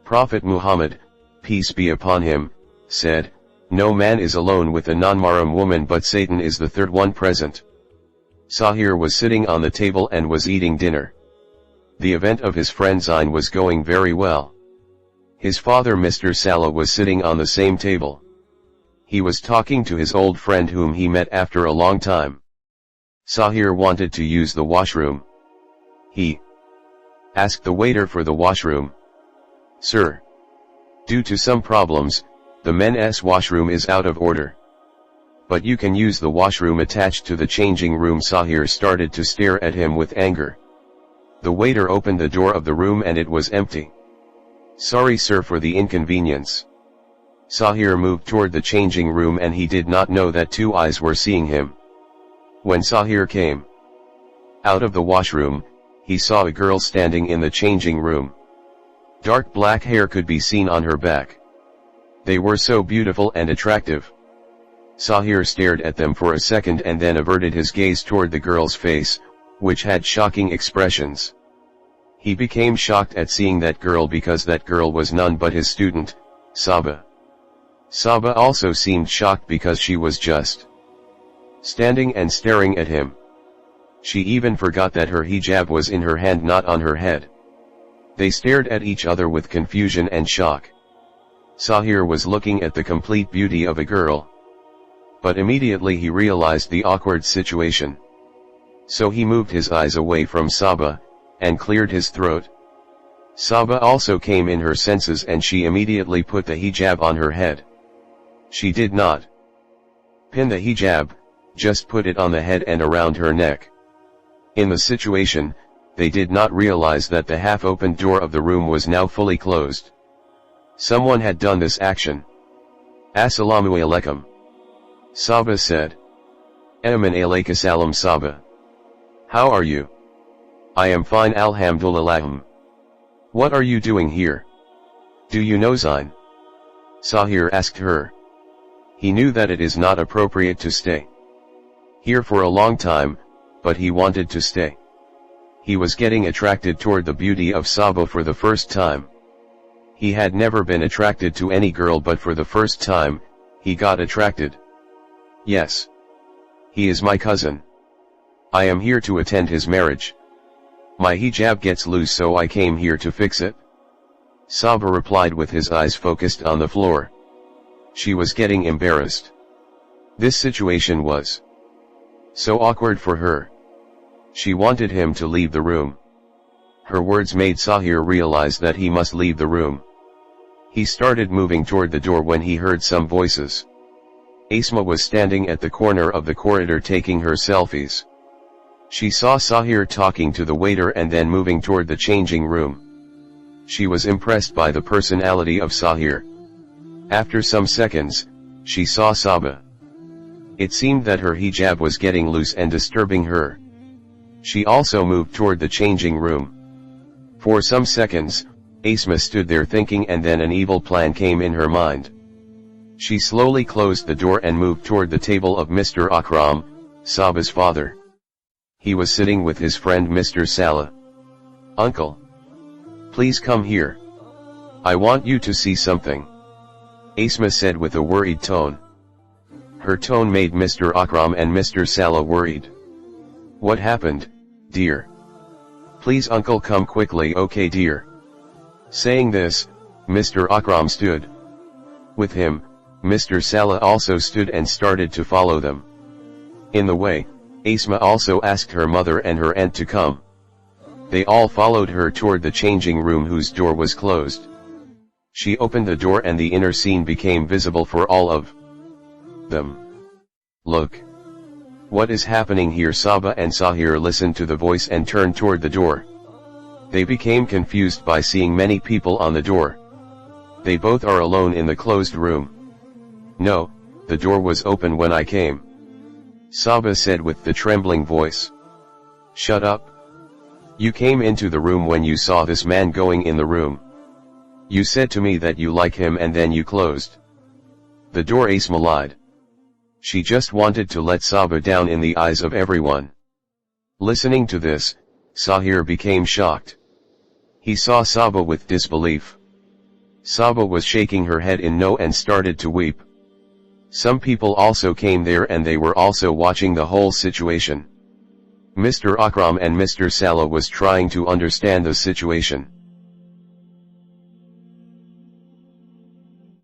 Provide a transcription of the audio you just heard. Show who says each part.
Speaker 1: Prophet Muhammad, peace be upon him, said, "No man is alone with a non-Mahram woman, but Satan is the third one present." Sahir was sitting on the table and was eating dinner. The event of his friend Zain was going very well. His father Mr. Salah was sitting on the same table. He was talking to his old friend whom he met after a long time. Sahir wanted to use the washroom. He asked the waiter for the washroom. "Sir, due to some problems, the men's washroom is out of order. But you can use the washroom attached to the changing room." Sahir started to stare at him with anger. The waiter opened the door of the room and it was empty. "Sorry sir for the inconvenience." Sahir moved toward the changing room and he did not know that two eyes were seeing him. When Sahir came out of the washroom, he saw a girl standing in the changing room. Dark black hair could be seen on her back. They were so beautiful and attractive. Sahir stared at them for a second and then averted his gaze toward the girl's face, which had shocking expressions. He became shocked at seeing that girl because that girl was none but his student, Saba. Saba also seemed shocked because she was just standing and staring at him. She even forgot that her hijab was in her hand, not on her head. They stared at each other with confusion and shock. Sahir was looking at the complete beauty of a girl. But immediately he realized the awkward situation. So he moved his eyes away from Saba, and cleared his throat. Saba also came in her senses and she immediately put the hijab on her head. She did not pin the hijab, just put it on the head and around her neck. In the situation, they did not realize that the half-opened door of the room was now fully closed. Someone had done this action. "Assalamu alaikum," Saba said. "Aman alayka salam Saba. How are you?" "I am fine alhamdulillah." "What are you doing here? Do you know Zain?" Sahir asked her. He knew that it is not appropriate to stay here for a long time, but he wanted to stay. He was getting attracted toward the beauty of Saba for the first time. He had never been attracted to any girl, but for the first time, he got attracted. "Yes. He is my cousin. I am here to attend his marriage. My hijab gets loose, so I came here to fix it," Saba replied with his eyes focused on the floor. She was getting embarrassed. This situation was so awkward for her. She wanted him to leave the room. Her words made Sahir realize that he must leave the room. He started moving toward the door when he heard some voices. Asma was standing at the corner of the corridor taking her selfies. She saw Sahir talking to the waiter and then moving toward the changing room. She was impressed by the personality of Sahir. After some seconds, she saw Saba. It seemed that her hijab was getting loose and disturbing her. She also moved toward the changing room. For some seconds, Asma stood there thinking, and then an evil plan came in her mind. She slowly closed the door and moved toward the table of Mr. Akram, Saba's father. He was sitting with his friend Mr. Salah. "Uncle, please come here. I want you to see something," Asma said with a worried tone. Her tone made Mr. Akram and Mr. Salah worried. "What happened, dear? Please uncle, come quickly." "Okay dear." Saying this, Mr. Akram stood. With him, Mr. Salah also stood and started to follow them. In the way, Asma also asked her mother and her aunt to come. They all followed her toward the changing room whose door was closed. She opened the door and the inner scene became visible for all of them. "Look. What is happening here?" Saba and Sahir listened to the voice and turned toward the door. They became confused by seeing many people on the door. They both are alone in the closed room. "No, the door was open when I came," Saba said with the trembling voice. "Shut up. You came into the room when you saw this man going in the room. You said to me that you like him and then you closed the door." Asma lied. She just wanted to let Saba down in the eyes of everyone. Listening to this, Sahir became shocked. He saw Saba with disbelief. Saba was shaking her head in no and started to weep. Some people also came there and they were also watching the whole situation. Mr. Akram and Mr. Salah was trying to understand the situation.